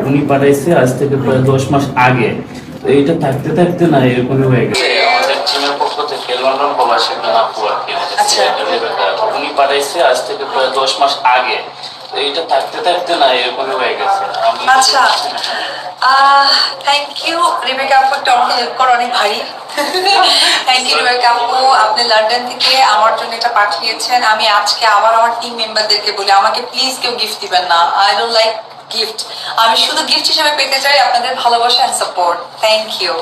উনি পাঠাইছে আজ থেকে প্রায় 10 মাস আগে। তো এইটা থাকতে থাকতে না এরকমই হয়ে গেছে। আমাদের টিমের পক্ষ থেকে লন্ডন প্রবাসী একজন আপু আর কি, উনি পাঠাইছে আজ থেকে প্রায় 10 মাস আগে। তো এইটা থাকতে থাকতে না এরকমই হয়ে গেছে। আচ্ছা, থ্যাংক ইউ রেবেকা আপু, একটা আমাকে হেল্প করা অনেক ভারী। থ্যাংক ইউ রেবেকা আপু, আপনি লন্ডন থেকে আমার জন্য এটা পাঠিয়েছেন। আমি আজকে আবার আমার টিম মেম্বারদেরকে বলি আমাকে প্লিজ কেউ গিফট দিবেন না, আই ডোন্ট লাইক গিফট। আমি শুধু গিফট হিসেবে পেতে চাই আপনাদের ভালোবাসা এন্ড সাপোর্ট। Thank you.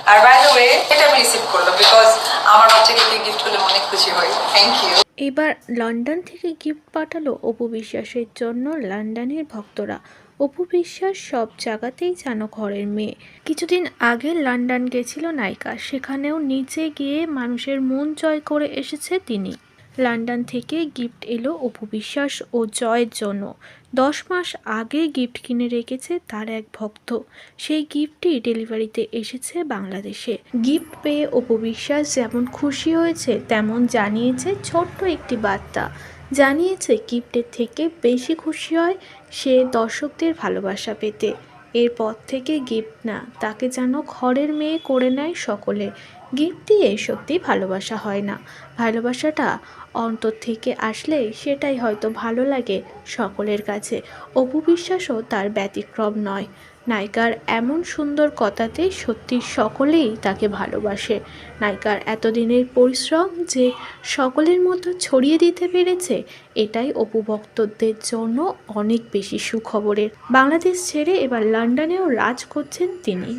আর বাই দ্য ওয়ে, এটা আমি রিসিভ করলাম বিকজ আমার বাচ্চাকে গিফট হলে অনেক খুশি হই। Thank you. এবার লন্ডন থেকে গিফট পাঠালো অপু বিশ্বাসের জন্য লন্ডনের ভক্তরা। অপু বিশ্বাস সব জায়গাতেই যেন ঘরের মেয়ে। কিছুদিন আগে লন্ডন গেছিল নায়িকা, সেখানেও নিচে গিয়ে মানুষের মন জয় করে এসেছে তিনি। লন্ডন থেকে গিফট এলো অপু বিশ্বাস ও জয়ের জন্য। 10 মাস আগে গিফট কিনে রেখেছে তার এক ভক্ত। সেই গিফটটি ডেলিভারিতে এসেছে বাংলাদেশে। গিফট পেয়ে অপু বিশ্বাস যেমন খুশি হয়েছে তেমন জানিয়েছে ছোট্ট একটি বার্তা। জানিয়েছে গিফটের থেকে বেশি খুশি হয় সে দর্শকদের ভালোবাসা পেতে। এরপর থেকে গিফট না, তাকে যেন ঘরের মেয়ে করে নেয় সকলে। গিফট দিয়ে সত্যি ভালোবাসা হয় না, ভালোবাসাটা অন্তর থেকে আসলে সেটাই হয়তো ভালো লাগে সকলের কাছে। অপু বিশ্বাসও তার ব্যতিক্রম নয়। নায়িকার এমন সুন্দর কথাতে সত্যি সকলেই তাকে ভালোবাসে। নায়িকার এতদিনের পরিশ্রম যে সকলের মতো ছড়িয়ে দিতে পেরেছে, এটাই অপু ভক্তদের জন্য অনেক বেশি সুখবরের। বাংলাদেশ ছেড়ে এবার লন্ডনেও রাজ করছেন তিনি।